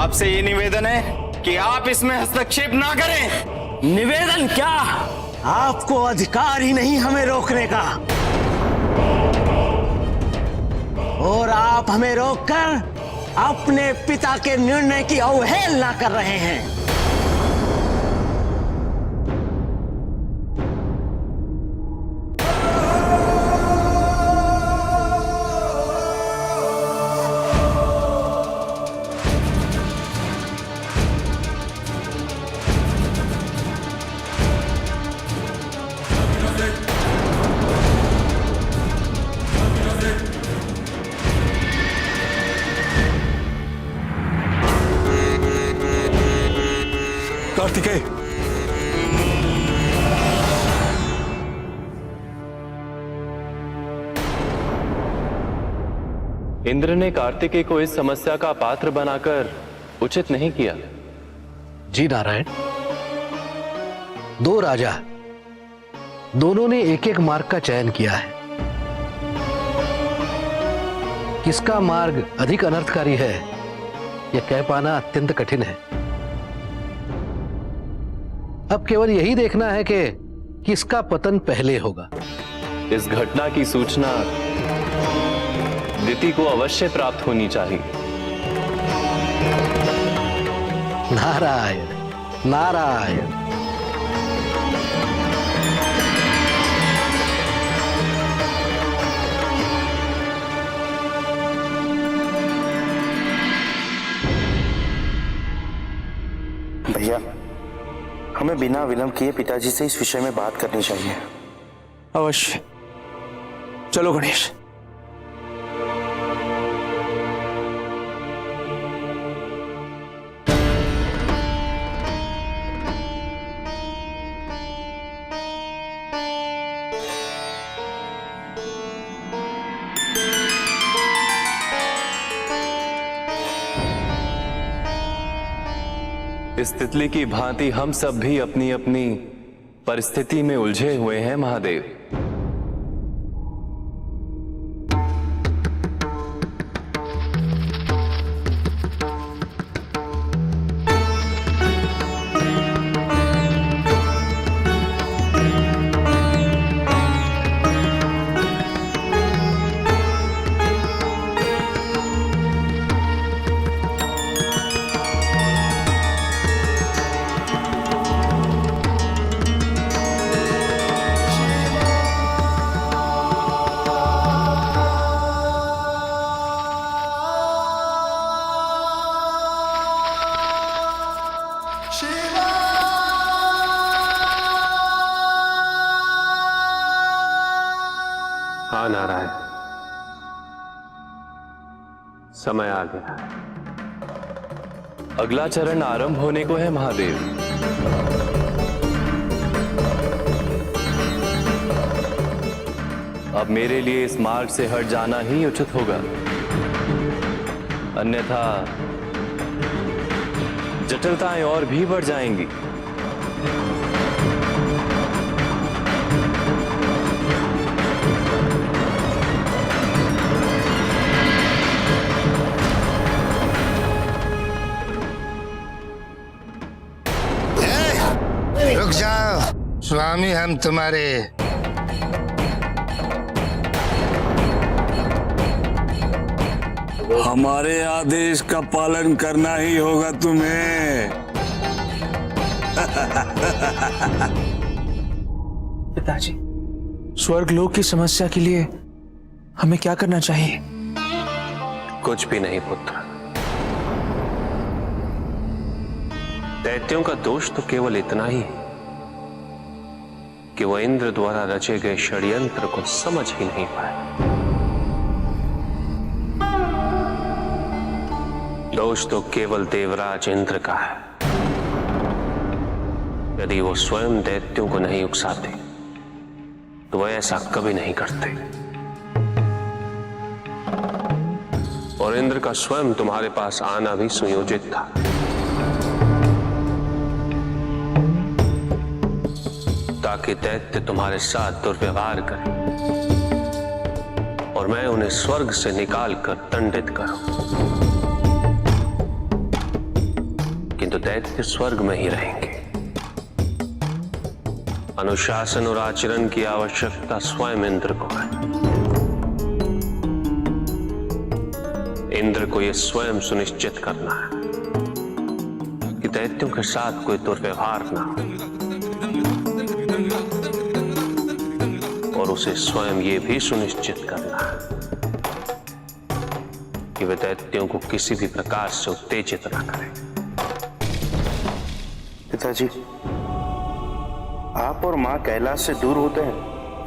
आपसे ये निवेदन है कि आप इसमें हस्तक्षेप ना करें। निवेदन क्या? आपको अधिकार ही नहीं हमें रोकने का, और आप हमें रोककर अपने पिता के निर्णय की अवहेलना कर रहे हैं। कार्तिकेय, इंद्र ने कार्तिकेय को इस समस्या का पात्र बनाकर उचित नहीं किया। जी नारायण, दो राजा, दोनों ने एक एक मार्ग का चयन किया है। किसका मार्ग अधिक अनर्थकारी है यह कह पाना अत्यंत कठिन है। अब केवल यही देखना है कि किसका पतन पहले होगा। इस घटना की सूचना दिति को अवश्य प्राप्त होनी चाहिए। नारायण नारायण। भैया, हमें बिना विलंब किए पिताजी से इस विषय में बात करनी चाहिए। अवश्य। चलो गणेश। इस तितली की भांति हम सब भी अपनी अपनी परिस्थिति में उलझे हुए हैं महादेव। हाँ नारायण, समय आ गया। अगला चरण आरंभ होने को है महादेव। अब मेरे लिए इस मार्ग से हट जाना ही उचित होगा, अन्यथा जटिलताएं और भी बढ़ जाएंगी। रुक जाओ स्वामी, हम तुम्हारे हमारे आदेश का पालन करना ही होगा तुम्हें। पिताजी, स्वर्गलोक की समस्या के लिए हमें क्या करना चाहिए? कुछ भी नहीं पुत्र। दैत्यों का दोष तो केवल इतना ही है कि वह इंद्र द्वारा रचे गए षड्यंत्र को समझ ही नहीं पाए। दोष तो केवल देवराज इंद्र का है। यदि वो स्वयं दैत्यों को नहीं उकसाते तो वह ऐसा कभी नहीं करते। और इंद्र का स्वयं तुम्हारे पास आना भी सुयोजित था। ताकि दैत्य तुम्हारे साथ दुर्व्यवहार करें और मैं उन्हें स्वर्ग से निकाल कर दंडित करूं। तो दैत्य स्वर्ग में ही रहेंगे। अनुशासन और आचरण की आवश्यकता स्वयं इंद्र को है। इंद्र को यह स्वयं सुनिश्चित करना है कि दैत्यों के साथ कोई दुर्व्यवहार ना हो, और उसे स्वयं यह भी सुनिश्चित करना है कि वे दैत्यों को किसी भी प्रकार से उत्तेजित न करें। पिताजी, आप और माँ कैलाश से दूर होते हैं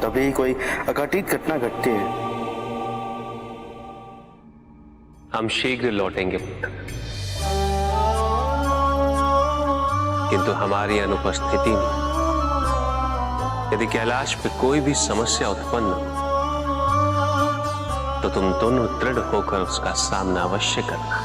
तभी कोई अघटित घटना घटती है। हम शीघ्र लौटेंगे पुत्र, किंतु हमारी अनुपस्थिति में यदि कैलाश पे कोई भी समस्या उत्पन्न हो तो तुम दोनों दृढ़ होकर उसका सामना अवश्य करना।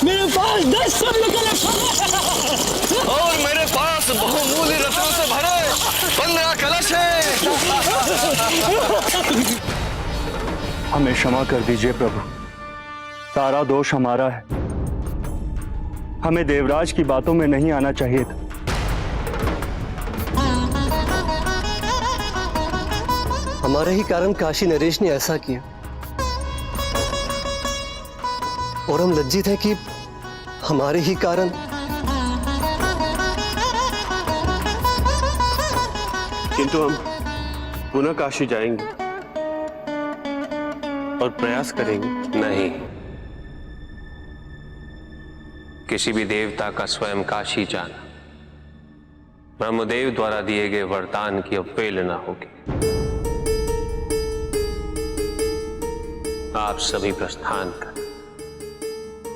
मेरे पास 10 स्वर्ण कलश और मेरे पास बहुमूल्य रत्नों से भरे 15 कलश हैं। हमें क्षमा कर दीजिए प्रभु, सारा दोष हमारा है। हमें देवराज की बातों में नहीं आना चाहिए था। हमारे ही कारण काशी नरेश ने ऐसा किया और हम लज्जित हैं कि हमारे ही कारण किंतु हम पुनः काशी जाएंगे और प्रयास करेंगे। नहीं, किसी भी देवता का स्वयं काशी जाना ब्रह्मदेव द्वारा दिए गए वरदान की अवहेलना होगी। आप सभी प्रस्थान करें।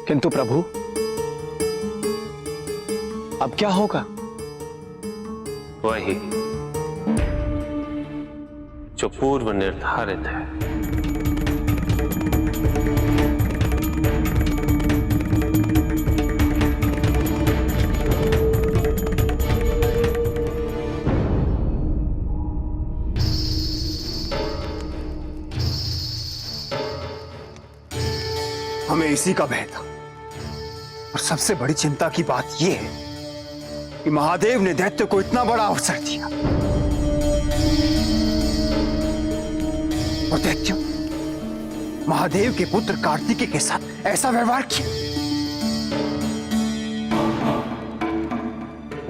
किंतु प्रभु, अब क्या होगा? वही जो पूर्व निर्धारित है। हमें इसी का भय था, और सबसे बड़ी चिंता की बात यह है कि महादेव ने दैत्य को इतना बड़ा अवसर दिया और दैत्य महादेव के पुत्र कार्तिकेय के साथ ऐसा व्यवहार किया।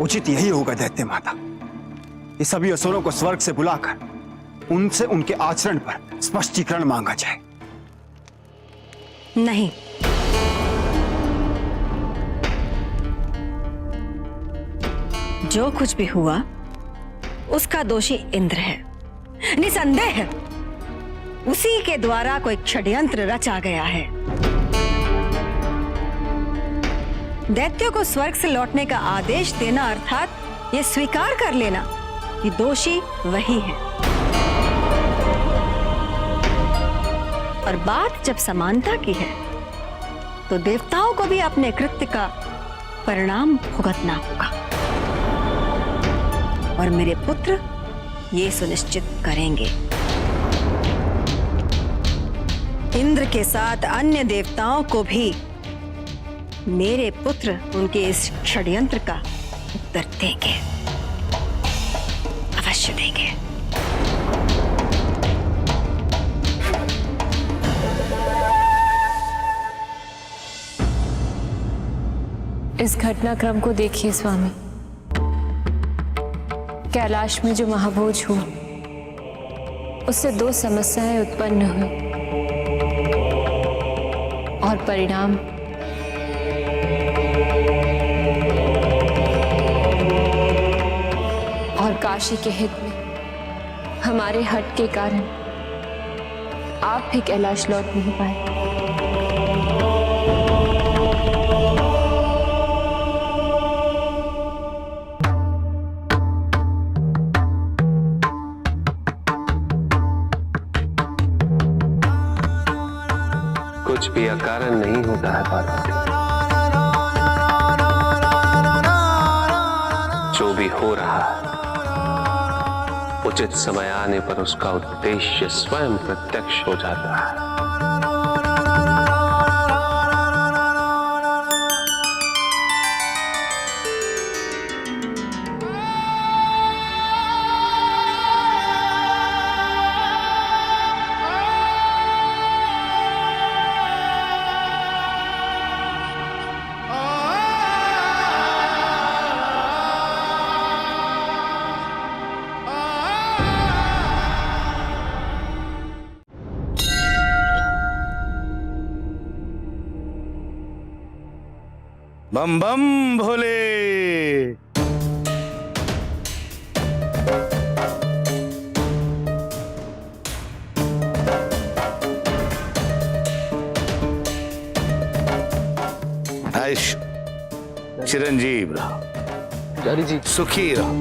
उचित यही होगा दैत्य माता, ये सभी असुरों को स्वर्ग से बुलाकर उनसे उनके आचरण पर स्पष्टीकरण मांगा जाए। नहीं, जो कुछ भी हुआ उसका दोषी इंद्र है, निसंदेह है। उसी के द्वारा कोई षड्यंत्र रचा गया है। दैत्यों को स्वर्ग से लौटने का आदेश देना अर्थात ये स्वीकार कर लेना कि दोषी वही है। और बात जब समानता की है तो देवताओं को भी अपने कृत्य का परिणाम भुगतना होगा, और मेरे पुत्र ये सुनिश्चित करेंगे। इंद्र के साथ अन्य देवताओं को भी मेरे पुत्र उनके इस षड्यंत्र का उत्तर देंगे, अवश्य देंगे। इस घटनाक्रम को देखिए स्वामी। कैलाश में जो महाभोज हुआ उससे 2 समस्याएं उत्पन्न हुई, और परिणाम और काशी के हित में हमारे हट के कारण आप भी कैलाश लौट नहीं पाए। कुछ भी अकारण नहीं होता है पार्वती। जो भी हो रहा है उचित समय आने पर उसका उद्देश्य स्वयं प्रत्यक्ष हो जाता है। बम बम भोले। आयुष चिरंजीव रहो, पुजारी जी। सुखी रहो।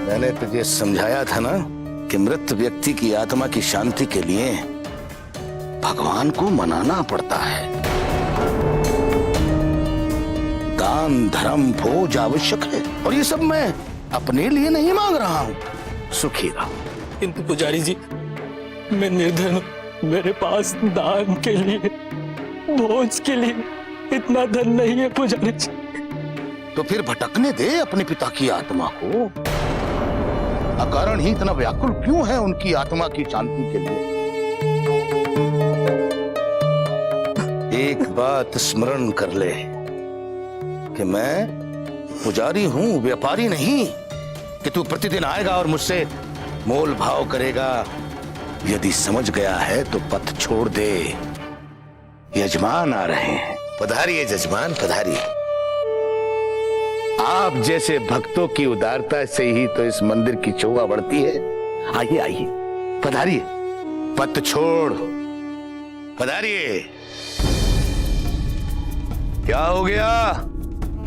मैंने तुझे समझाया था ना कि मृत व्यक्ति की आत्मा की शांति के लिए भगवान को मनाना पड़ता है। दान धर्म भोज आवश्यक है, और ये सब मैं अपने लिए नहीं मांग रहा हूँ। सुखी रहो। किंतु पुजारी जी, मैं निर्धन हूँ। मेरे पास दान के लिए, भोज के लिए इतना धन नहीं है पुजारी जी। तो फिर भटकने दे अपने पिता की आत्मा को। अकारण ही इतना व्याकुल क्यों है उनकी आत्मा की शांति के लिए? एक बात स्मरण कर ले कि मैं पुजारी हूं, व्यापारी नहीं कि तू प्रतिदिन आएगा और मुझसे मोल भाव करेगा। यदि समझ गया है तो पथ छोड़ दे। यजमान आ रहे हैं। पधारिए जजमान, पधारिए। आप जैसे भक्तों की उदारता से ही तो इस मंदिर की शोभा बढ़ती है। आइए आइए, पधारिए। पथ छोड़, पधारिए। क्या हो गया?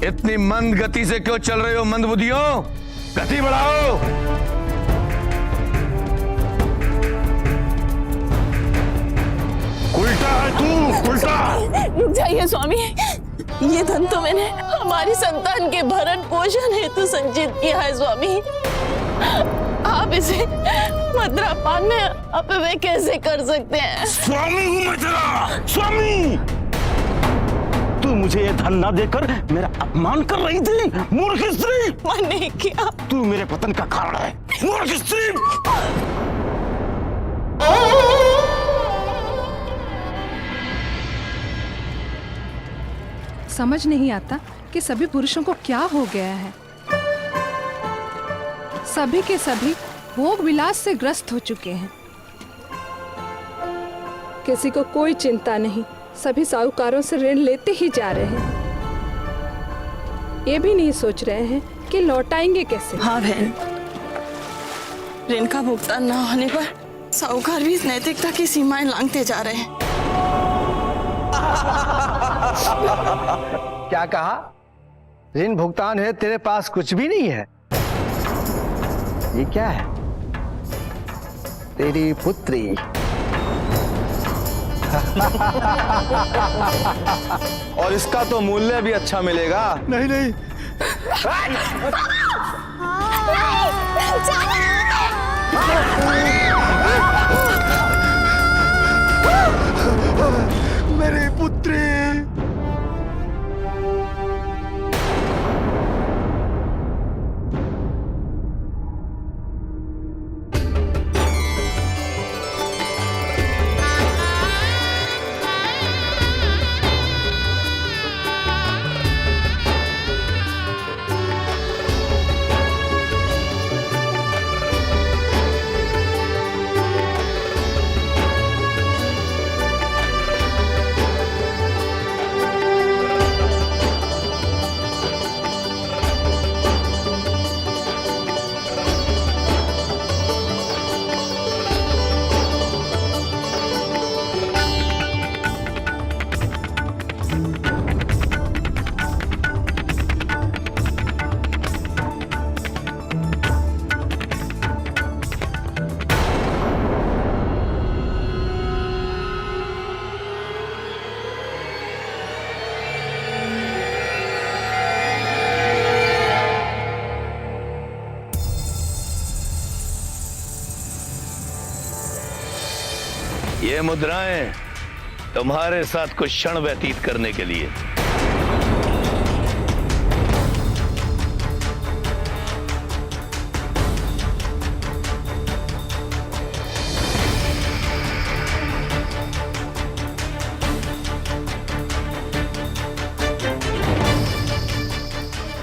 इतनी मंद गति से क्यों चल रहे हो मंदबुद्धियों? गति बढ़ाओ। उल्टा है तू, उल्टा। रुक जाइए स्वामी, ये धन तो मैंने हमारी संतान के भरण पोषण हेतु संचित किया है स्वामी। आप इसे मद्रापान में अपव्यय कैसे कर सकते हैं? स्वामी हूं मैं तेरा, स्वामी। तू मुझे ये धन ना देकर मेरा अपमान कर रही थी, मूर्ख स्त्री। मैंने क्या? तू मेरे पतन का कारण है, मूर्ख स्त्री। समझ नहीं आता कि सभी पुरुषों को क्या हो गया है। सभी के सभी भोग विलास से ग्रस्त हो चुके हैं। किसी को कोई चिंता नहीं, सभी साहूकारों से ऋण लेते ही जा रहे हैं। ये भी नहीं सोच रहे हैं कि लौटाएंगे कैसे। हाँ बहन, ऋण का भुगतान न होने पर साहूकार भी नैतिकता की सीमाएं लांघते जा रहे हैं। क्या कहा? ऋण भुगतान है, तेरे पास कुछ भी नहीं है। ये क्या है? तेरी पुत्री। और इसका तो मूल्य भी अच्छा मिलेगा। नहीं नहीं, मेरी पुत्री। मुद्राएं तुम्हारे साथ कुछ क्षण व्यतीत करने के लिए।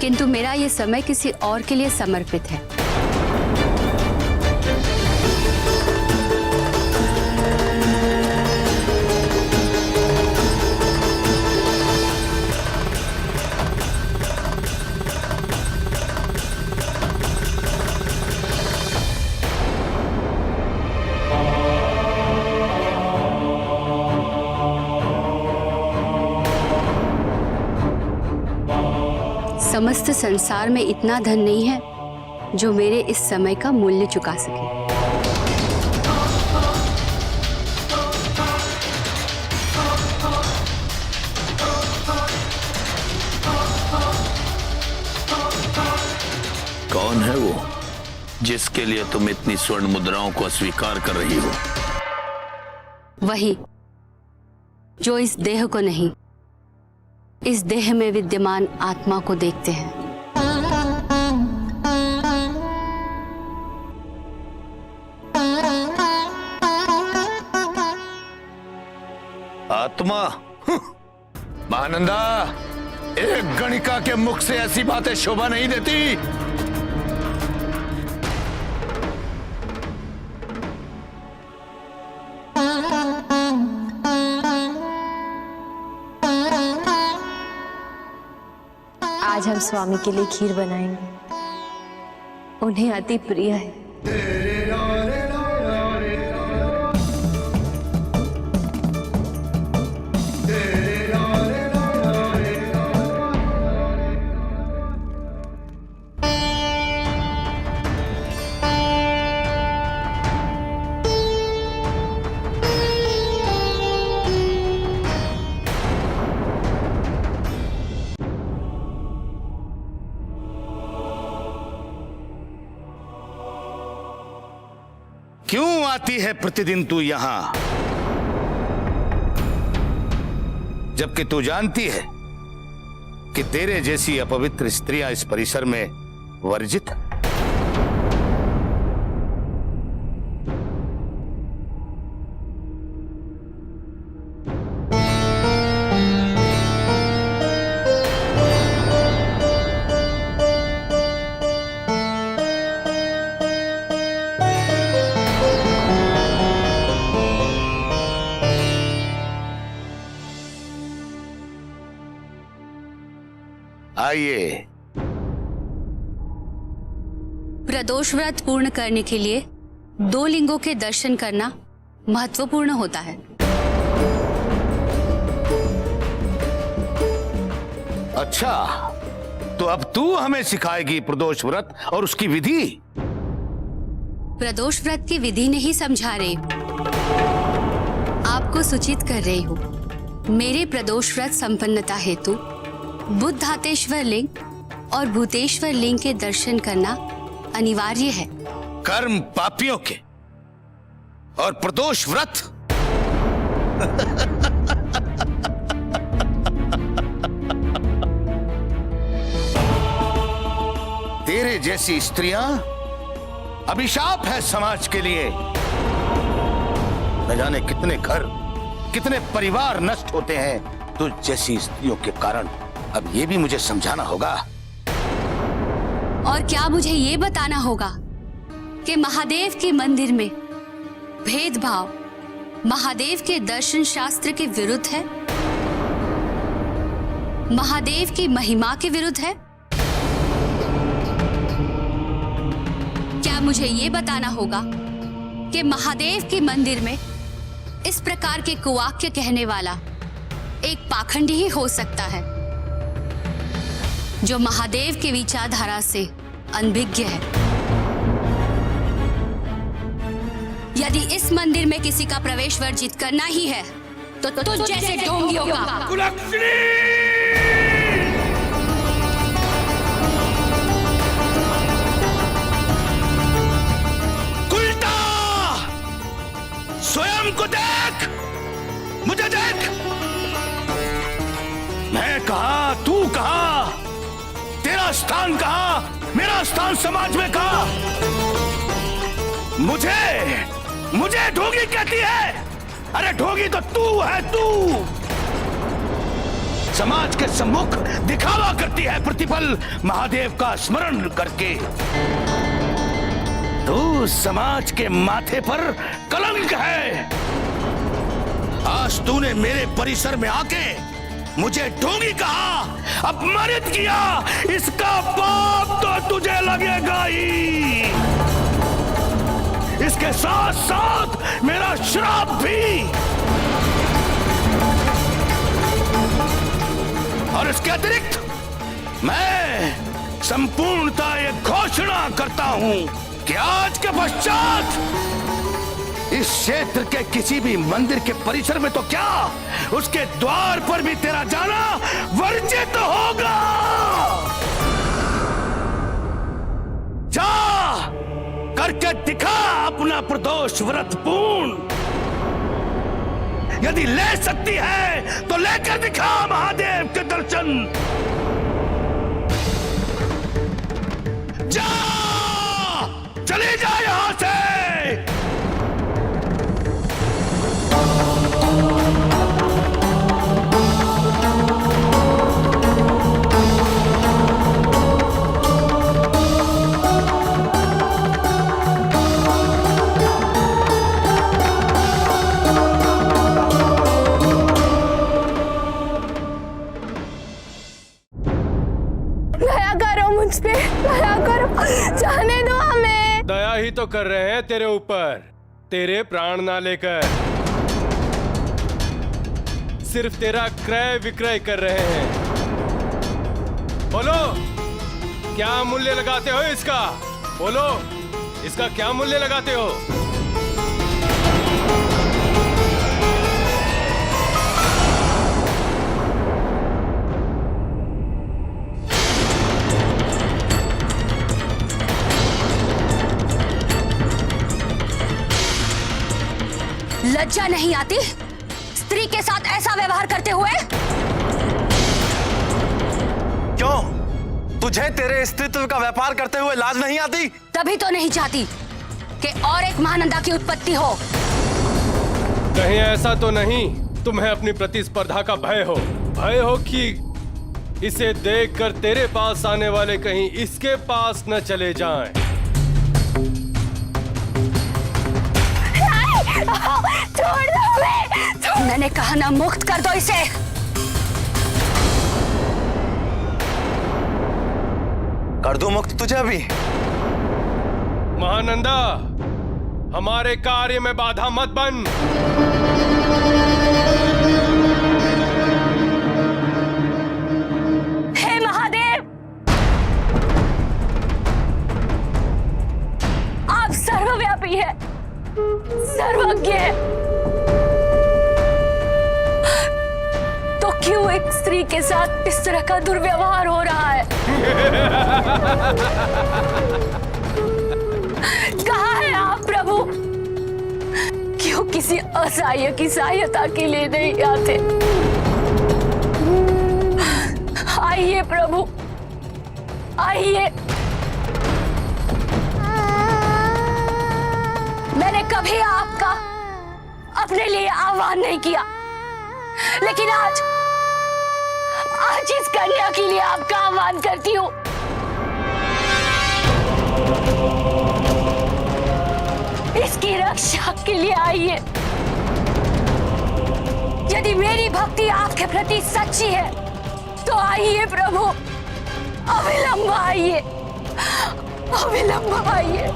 किंतु मेरा ये समय किसी और के लिए समर्पित है। समस्त संसार में इतना धन नहीं है जो मेरे इस समय का मूल्य चुका सके। कौन है वो जिसके लिए तुम इतनी स्वर्ण मुद्राओं को अस्वीकार कर रही हो? वही जो इस देह को नहीं, इस देह में विद्यमान आत्मा को देखते हैं। आत्मा? महानंदा, एक गणिका के मुख से ऐसी बातें शोभा नहीं देती। आज हम स्वामी के लिए खीर बनाएंगे, उन्हें अति प्रिय है। क्यों आती है प्रतिदिन तू यहां, जबकि तू जानती है कि तेरे जैसी अपवित्र स्त्रियां इस परिसर में वर्जित है? आइए। प्रदोष व्रत पूर्ण करने के लिए 2 लिंगों के दर्शन करना महत्वपूर्ण होता है। अच्छा, तो अब तू हमें सिखाएगी प्रदोष व्रत और उसकी विधि? प्रदोष व्रत की विधि नहीं समझा रही, आपको सूचित कर रही हूँ। मेरे प्रदोष व्रत संपन्नता हेतु बुद्धातेश्वर लिंग और भूतेश्वर लिंग के दर्शन करना अनिवार्य है। कर्म पापियों के और प्रदोष व्रत? तेरे जैसी स्त्रियां अभिशाप है समाज के लिए। न जाने कितने घर, कितने परिवार नष्ट होते हैं तुझ जैसी स्त्रियों के कारण। अब ये भी मुझे समझाना होगा। और क्या मुझे ये बताना होगा कि महादेव के मंदिर में भेदभाव महादेव के दर्शन शास्त्र के विरुद्ध है, महादेव की महिमा के विरुद्ध है? क्या मुझे ये बताना होगा कि महादेव के मंदिर में इस प्रकार के कुवाक्य कहने वाला एक पाखंडी ही हो सकता है, जो महादेव के विचारधारा से अनभिज्ञ है? यदि इस मंदिर में किसी का प्रवेश वर्जित करना ही है तो तुझ जैसे ढोंगियों का। उल्टा स्वयं को देख। स्थान कहाँ, मेरा स्थान समाज में कहाँ? मुझे ढोंगी कहती है? अरे ढोंगी तो तू है, तू। समाज के सम्मुख दिखावा करती है प्रतिपल महादेव का स्मरण करके। तू समाज के माथे पर कलंक है। आज तूने मेरे परिसर में आके मुझे ढोंगी कहा, अपमानित किया, इसका पाप तो तुझे लगेगा ही। इसके साथ साथ मेरा श्राप भी। और इसके अतिरिक्त मैं संपूर्णता ये घोषणा करता हूं कि आज के पश्चात इस क्षेत्र के किसी भी मंदिर के परिसर में तो क्या, उसके द्वार पर भी तेरा जाना वर्जित होगा। जा करके दिखा अपना प्रदोष व्रत पूर्ण। यदि ले सकती है तो लेकर दिखा महादेव के दर्शन। जा, चली जा यहां से। दया करो मुझ पे, दया करो, जाने दो हमें। दया ही तो कर रहे हैं तेरे ऊपर, तेरे प्राण ना लेकर, सिर्फ तेरा क्रय विक्रय कर रहे हैं। बोलो क्या मूल्य लगाते हो इसका? बोलो इसका क्या मूल्य लगाते हो? लज्जा नहीं आती स्त्री के साथ ऐसा व्यवहार करते हुए? क्यों? तुझे तेरे अस्तित्व का व्यापार करते हुए लाज नहीं आती? तभी तो नहीं चाहती कि और एक महानंदा की उत्पत्ति हो। कहीं ऐसा तो नहीं तुम्हें अपनी प्रतिस्पर्धा का भय हो? भय हो कि इसे देखकर तेरे पास आने वाले कहीं इसके पास न चले जाएं। छोड़ दो हमें। मैंने कहा ना, मुक्त कर दो इसे। कर दूं मुक्त तुझे अभी? महानंदा, हमारे कार्य में बाधा मत बन। हे महादेव, आप सर्वव्यापी है, सर्वज्ञ है, तो क्यों एक स्त्री के साथ इस तरह का दुर्व्यवहार हो रहा है? कहाँ है आप प्रभु? क्यों किसी असहाय की सहायता के लिए नहीं आते? आइए प्रभु, आइए। मैंने कभी आपका अपने लिए आह्वान नहीं किया, लेकिन आज इस कन्या के लिए आपका आह्वान करती हूँ। इसकी रक्षा के लिए आइए। यदि मेरी भक्ति आपके प्रति सच्ची है तो आइए प्रभु, अविलंब आइए, अविलंब आइए।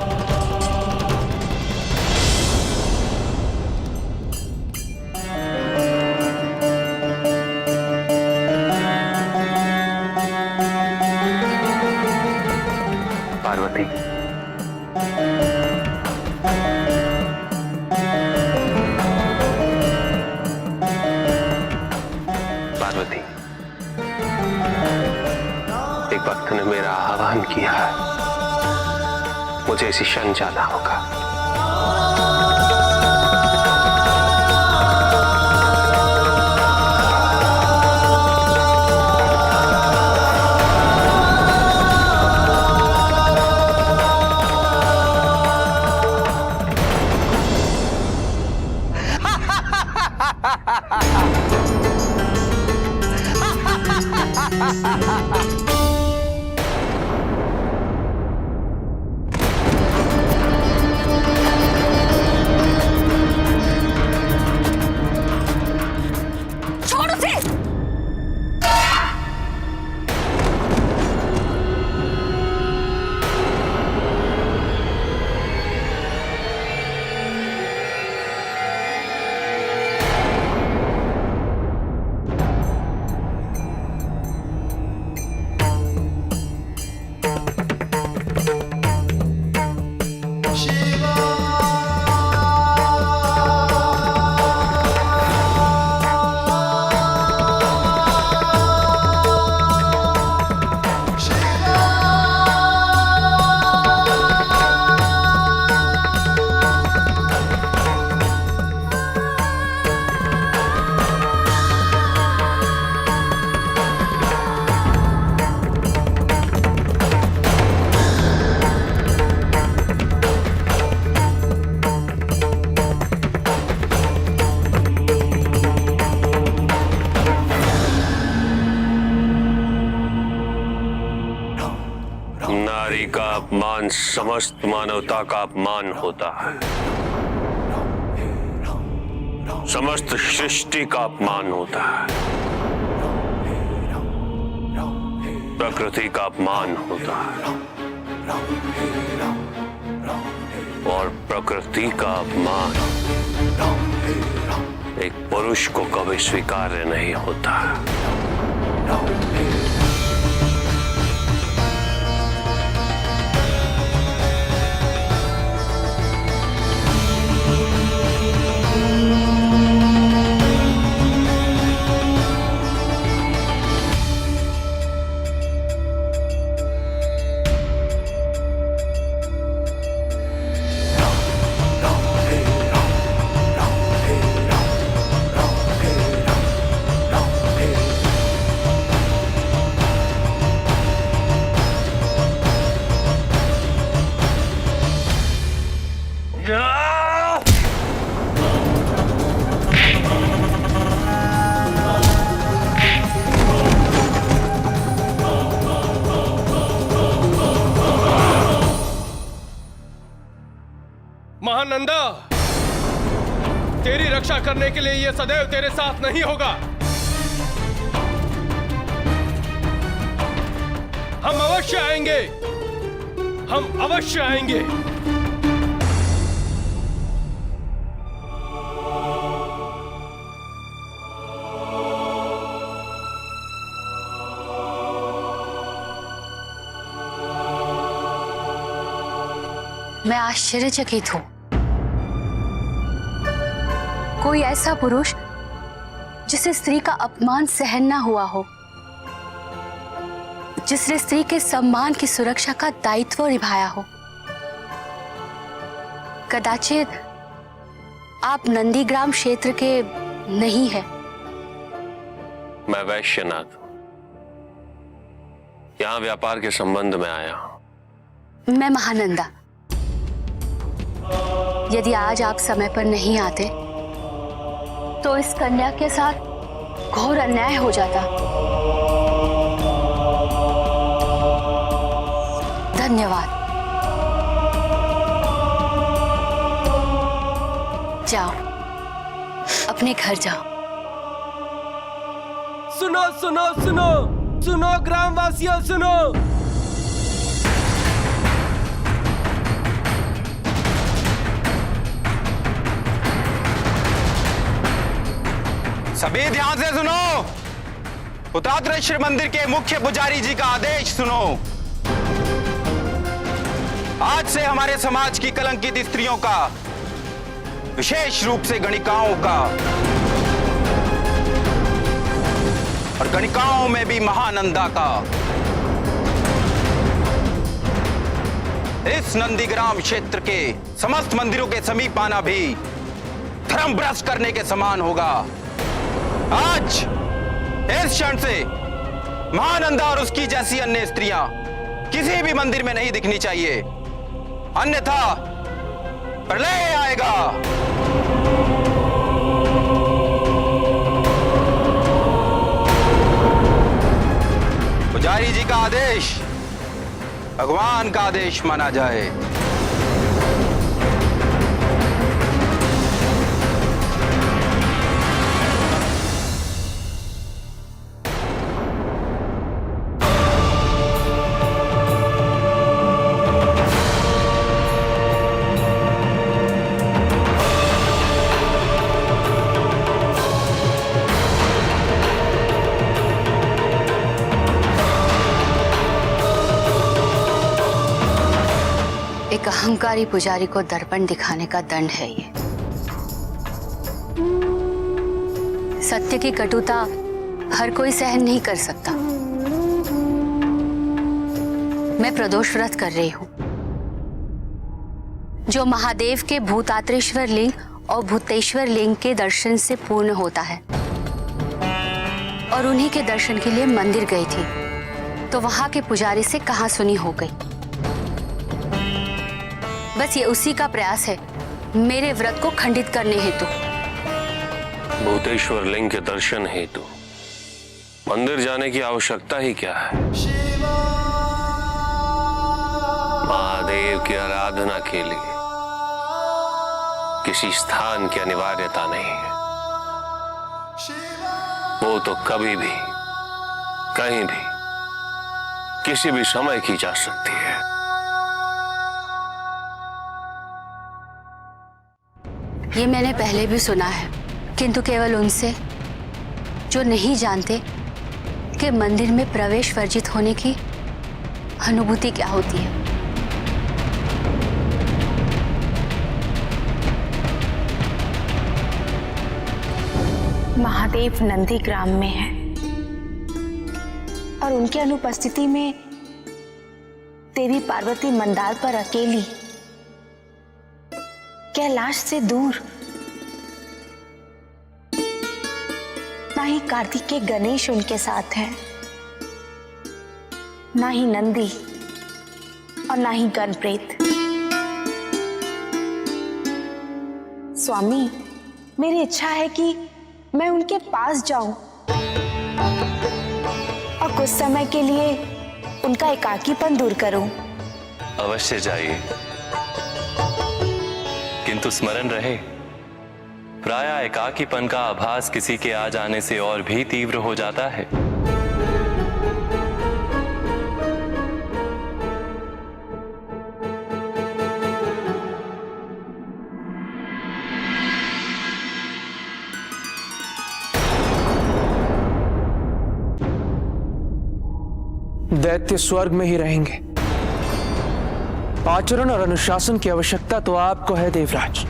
पार्वती, पार्वती, एक भक्त ने मेरा आह्वान किया है, मुझे इसी क्षण जाना होगा। छोड़ उसे। नारी का अपमान समस्त मानवता का अपमान होता है, समस्त सृष्टि का अपमान होता है, प्रकृति का अपमान होता है, और प्रकृति का अपमान एक पुरुष को कभी स्वीकार्य नहीं होता। महानंदा, तेरी रक्षा करने के लिए यह सदैव तेरे साथ नहीं होगा। हम अवश्य आएंगे, हम अवश्य आएंगे। मैं आश्चर्यचकित हूं। कोई ऐसा पुरुष जिसे स्त्री का अपमान सहन ना हुआ हो, जिसने स्त्री के सम्मान की सुरक्षा का दायित्व निभाया हो। कदाचित आप नंदीग्राम क्षेत्र के नहीं है। मैं वैश्यनाथ हूं, यहां व्यापार के संबंध में आया हूं। मैं महानंदा। यदि आज आप समय पर नहीं आते तो इस कन्या के साथ घोर अन्याय हो जाता। धन्यवाद। जाओ, अपने घर जाओ। सुनो सुनो सुनो सुनो ग्रामवासियों, सुनो। सभी ध्यान से सुनो। हुतात्रेश्वर मंदिर के मुख्य पुजारी जी का आदेश सुनो। आज से हमारे समाज की कलंकित स्त्रियों का, विशेष रूप से गणिकाओं का, और गणिकाओं में भी महानंदा का, इस नंदीग्राम क्षेत्र के समस्त मंदिरों के समीप आना भी धर्म भ्रष्ट करने के समान होगा। आज इस क्षण से महानंदा और उसकी जैसी अन्य स्त्रियां किसी भी मंदिर में नहीं दिखनी चाहिए, अन्यथा प्रलय आएगा। पुजारी जी का आदेश भगवान का आदेश माना जाए। एक अहंकारी पुजारी को दर्पण दिखाने का दंड है ये। सत्य की कटुता हर कोई सहन नहीं कर सकता। मैं प्रदोष व्रत कर रही हूं, जो महादेव के भूतात्रेश्वर लिंग और भूतेश्वर लिंग के दर्शन से पूर्ण होता है। और उन्हीं के दर्शन के लिए मंदिर गई थी, तो वहां के पुजारी से कहासुनी हो गई। बस ये उसी का प्रयास है मेरे व्रत को खंडित करने हेतु। भूतेश्वर लिंग के दर्शन हेतु मंदिर जाने की आवश्यकता ही क्या है? महादेव की आराधना के लिए किसी स्थान की अनिवार्यता नहीं है। वो तो कभी भी, कहीं भी, किसी भी समय की जा सकती है। ये मैंने पहले भी सुना है, किंतु केवल उनसे जो नहीं जानते कि मंदिर में प्रवेश वर्जित होने की अनुभूति क्या होती है। महादेव नंदी ग्राम में है और उनकी अनुपस्थिति में देवी पार्वती मंदार पर अकेली, कैलाश से दूर, ना ही कार्तिक के गणेश उनके साथ हैं, ना ही नंदी और ना ही गणप्रेत। स्वामी, मेरी इच्छा है कि मैं उनके पास जाऊं और कुछ समय के लिए उनका एकाकीपन दूर करूं। अवश्य जाइए, किंतु स्मरण रहे, प्रायः एकाकीपन का आभास किसी के आ जाने से और भी तीव्र हो जाता है। दैत्य स्वर्ग में ही रहेंगे। आचरण और अनुशासन की आवश्यकता तो आपको है देवराज।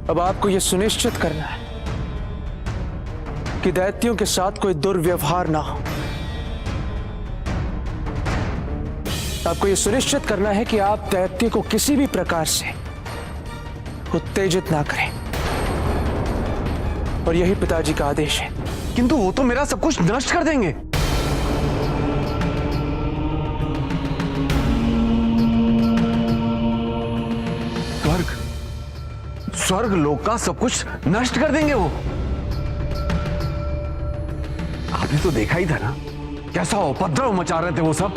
अब आपको यह सुनिश्चित करना है कि दैत्यों के साथ कोई दुर्व्यवहार ना हो। आपको यह सुनिश्चित करना है कि आप दैत्य को किसी भी प्रकार से उत्तेजित ना करें, और यही पिताजी का आदेश है। किंतु वो तो मेरा सब कुछ नष्ट कर देंगे। स्वर्ग लोक का सब कुछ नष्ट कर देंगे वो। आपने तो देखा ही था ना कैसा उपद्रव मचा रहे थे वो सब।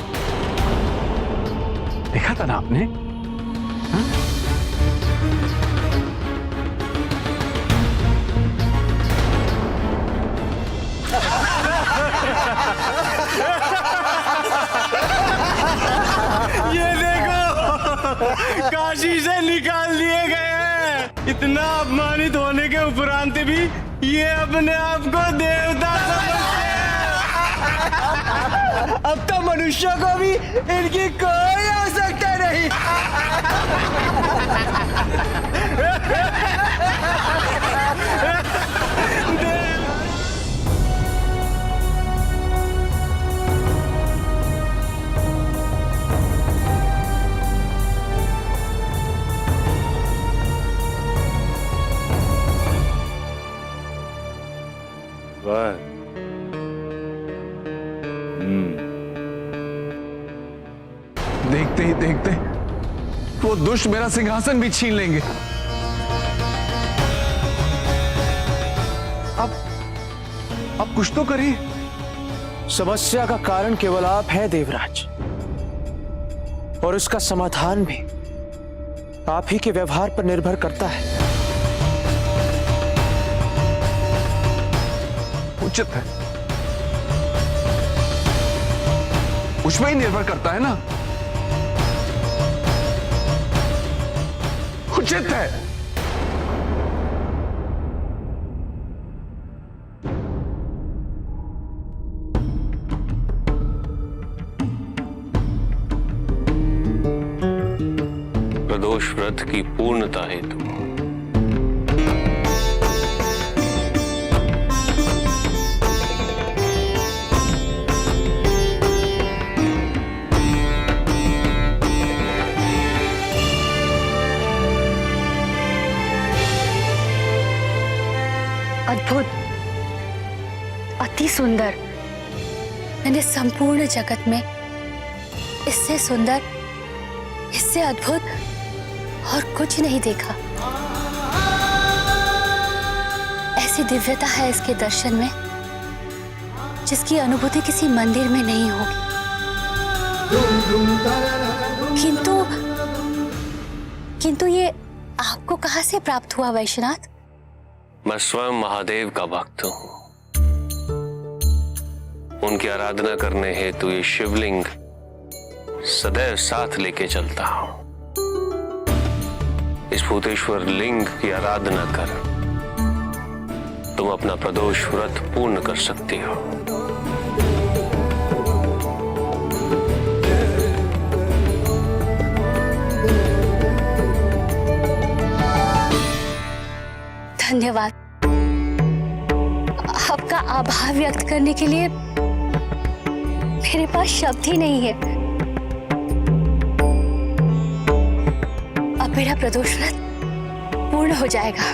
देखा था ना आपने? हा? ये देखो, काशी से निकाल दिए गए हैं। इतना अपमानित होने के उपरांत भी ये अपने आप को देवता समझते हैं। अब तो मनुष्यों को भी इनकी कोई आवश्यकता नहीं। देखते ही देखते वो दुष्ट मेरा सिंहासन भी छीन लेंगे। अब कुछ तो करिए। समस्या का कारण केवल आप हैं देवराज, और उसका समाधान भी आप ही के व्यवहार पर निर्भर करता है। उचित है, उसमें ही निर्भर करता है ना। उचित है। प्रदोष व्रत की पूर्णता हेतु अद्भुत, अति सुंदर। मैंने संपूर्ण जगत में इससे सुंदर, इससे अद्भुत और कुछ नहीं देखा। ऐसी दिव्यता है इसके दर्शन में जिसकी अनुभूति किसी मंदिर में नहीं होगी। किंतु ये आपको कहां से प्राप्त हुआ वैश्यनाथ? मैं स्वयं महादेव का भक्त हूं। उनकी आराधना करने हेतु ये शिवलिंग सदैव साथ लेके चलता हूं। इस भूतेश्वर लिंग की आराधना कर तुम अपना प्रदोष व्रत पूर्ण कर सकती हो। धन्यवाद। आपका आभार व्यक्त करने के लिए मेरे पास शब्द ही नहीं है। अब मेरा प्रदोष व्रत पूर्ण हो जाएगा।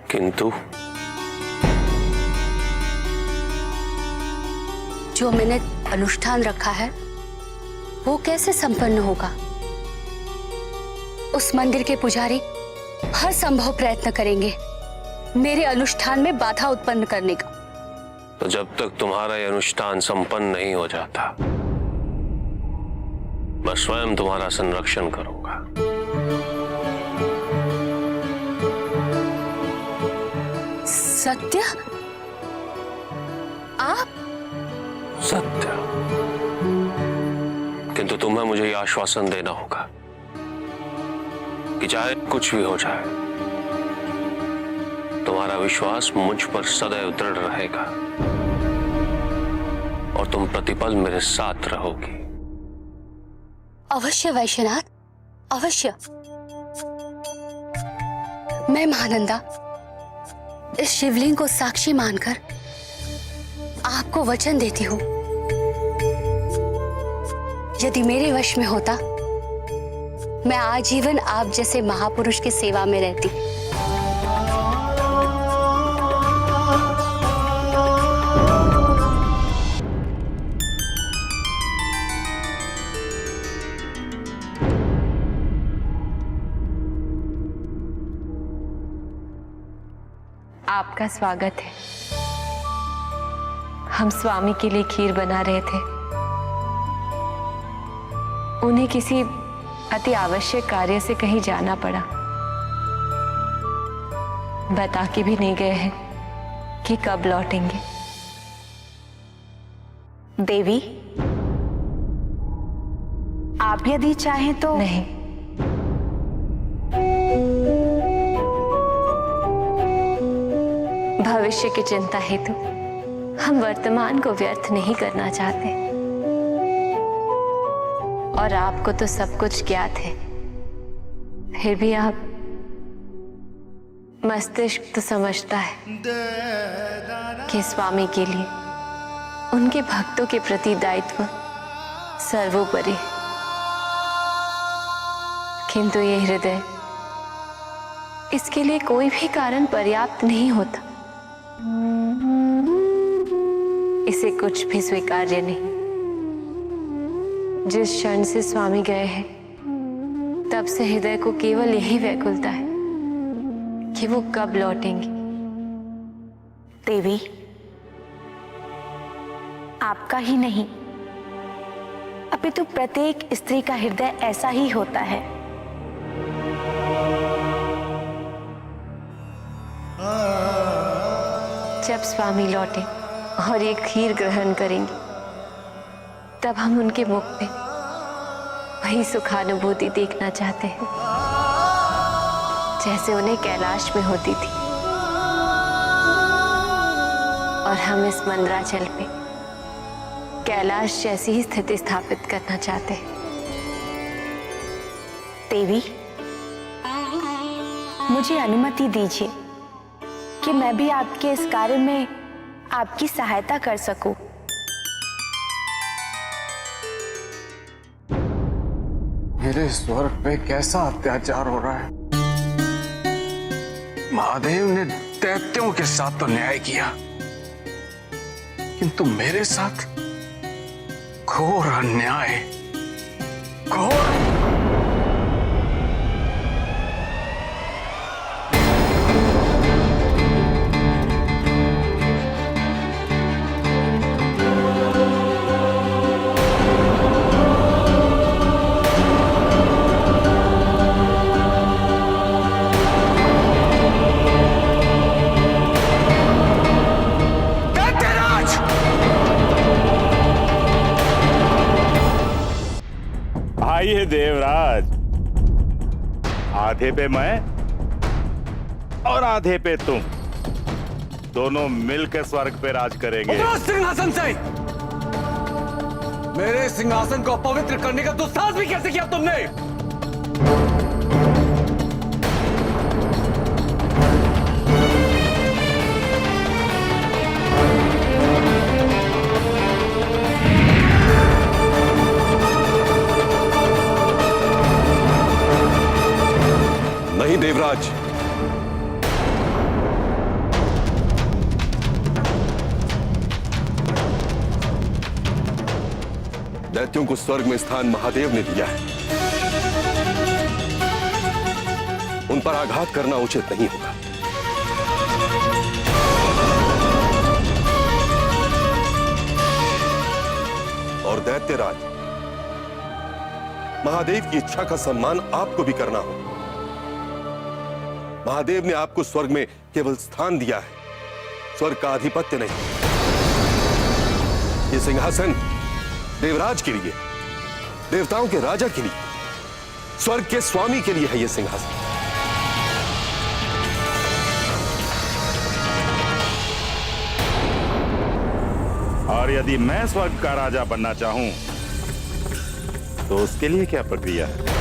किंतु जो मैंने अनुष्ठान रखा है वो कैसे संपन्न होगा? उस मंदिर के पुजारी हर संभव प्रयत्न करेंगे मेरे अनुष्ठान में बाधा उत्पन्न करने का। तो जब तक तुम्हारा यह अनुष्ठान संपन्न नहीं हो जाता, मैं स्वयं तुम्हारा संरक्षण करूंगा। सत्य? आप? सत्य। किंतु तुम्हें मुझे यह आश्वासन देना होगा कि चाहे कुछ भी हो जाए, तुम्हारा विश्वास मुझ पर सदैव दृढ़ रहेगा और तुम प्रतिपल मेरे साथ रहोगी। अवश्य वैश्यनाथ, अवश्य। मैं महानंदा इस शिवलिंग को साक्षी मानकर आपको वचन देती हूं, यदि मेरे वश में होता मैं आजीवन आप जैसे महापुरुष की सेवा में रहती। आपका स्वागत है। हम स्वामी के लिए खीर बना रहे थे। उन्हें किसी अति आवश्यक कार्य से कहीं जाना पड़ा। बता के भी नहीं गए हैं कि कब लौटेंगे। देवी, आप यदि चाहें तो। नहीं, भविष्य की चिंता हेतु हम वर्तमान को व्यर्थ नहीं करना चाहते। और आपको तो सब कुछ ज्ञात है, फिर भी आप मस्तिष्क तो समझता है कि स्वामी के लिए उनके भक्तों के प्रति दायित्व सर्वोपरि है। किंतु ये हृदय इसके लिए कोई भी कारण पर्याप्त नहीं होता। इसे कुछ भी स्वीकार्य नहीं। जिस क्षण से स्वामी गए हैं तब से हृदय को केवल यही व्याकुलता है कि वो कब लौटेंगे। देवी, आपका ही नहीं अपितु प्रत्येक स्त्री का हृदय ऐसा ही होता है। जब स्वामी लौटे और ये खीर ग्रहण करेंगे तब हम उनके मुख पे वही सुखानुभूति देखना चाहते हैं जैसे उन्हें कैलाश में होती थी। और हम इस मंदराचल पे कैलाश जैसी ही स्थिति स्थापित करना चाहते हैं। देवी, मुझे अनुमति दीजिए कि मैं भी आपके इस कार्य में आपकी सहायता कर सकूं। मेरे स्वर्ग पे कैसा अत्याचार हो रहा है। महादेव ने दैत्यों के साथ तो न्याय किया, किंतु मेरे साथ घोर अन्याय, घोर। आइए देवराज, आधे पे मैं और आधे पे तुम, दोनों मिलकर स्वर्ग पे राज करेंगे। सिंहासन से मेरे सिंहासन को अपवित्र करने का दुस्साहस भी कैसे किया तुमने? नहीं देवराज, दैत्यों को स्वर्ग में स्थान महादेव ने दिया है। उन पर आघात करना उचित नहीं होगा। और दैत्यराज, महादेव की इच्छा का सम्मान आपको भी करना होगा। महादेव ने आपको स्वर्ग में केवल स्थान दिया है, स्वर्ग का आधिपत्य नहीं। ये सिंहासन देवराज के लिए, देवताओं के राजा के लिए, स्वर्ग के स्वामी के लिए है ये सिंहासन। और यदि मैं स्वर्ग का राजा बनना चाहूं तो उसके लिए क्या प्रक्रिया है?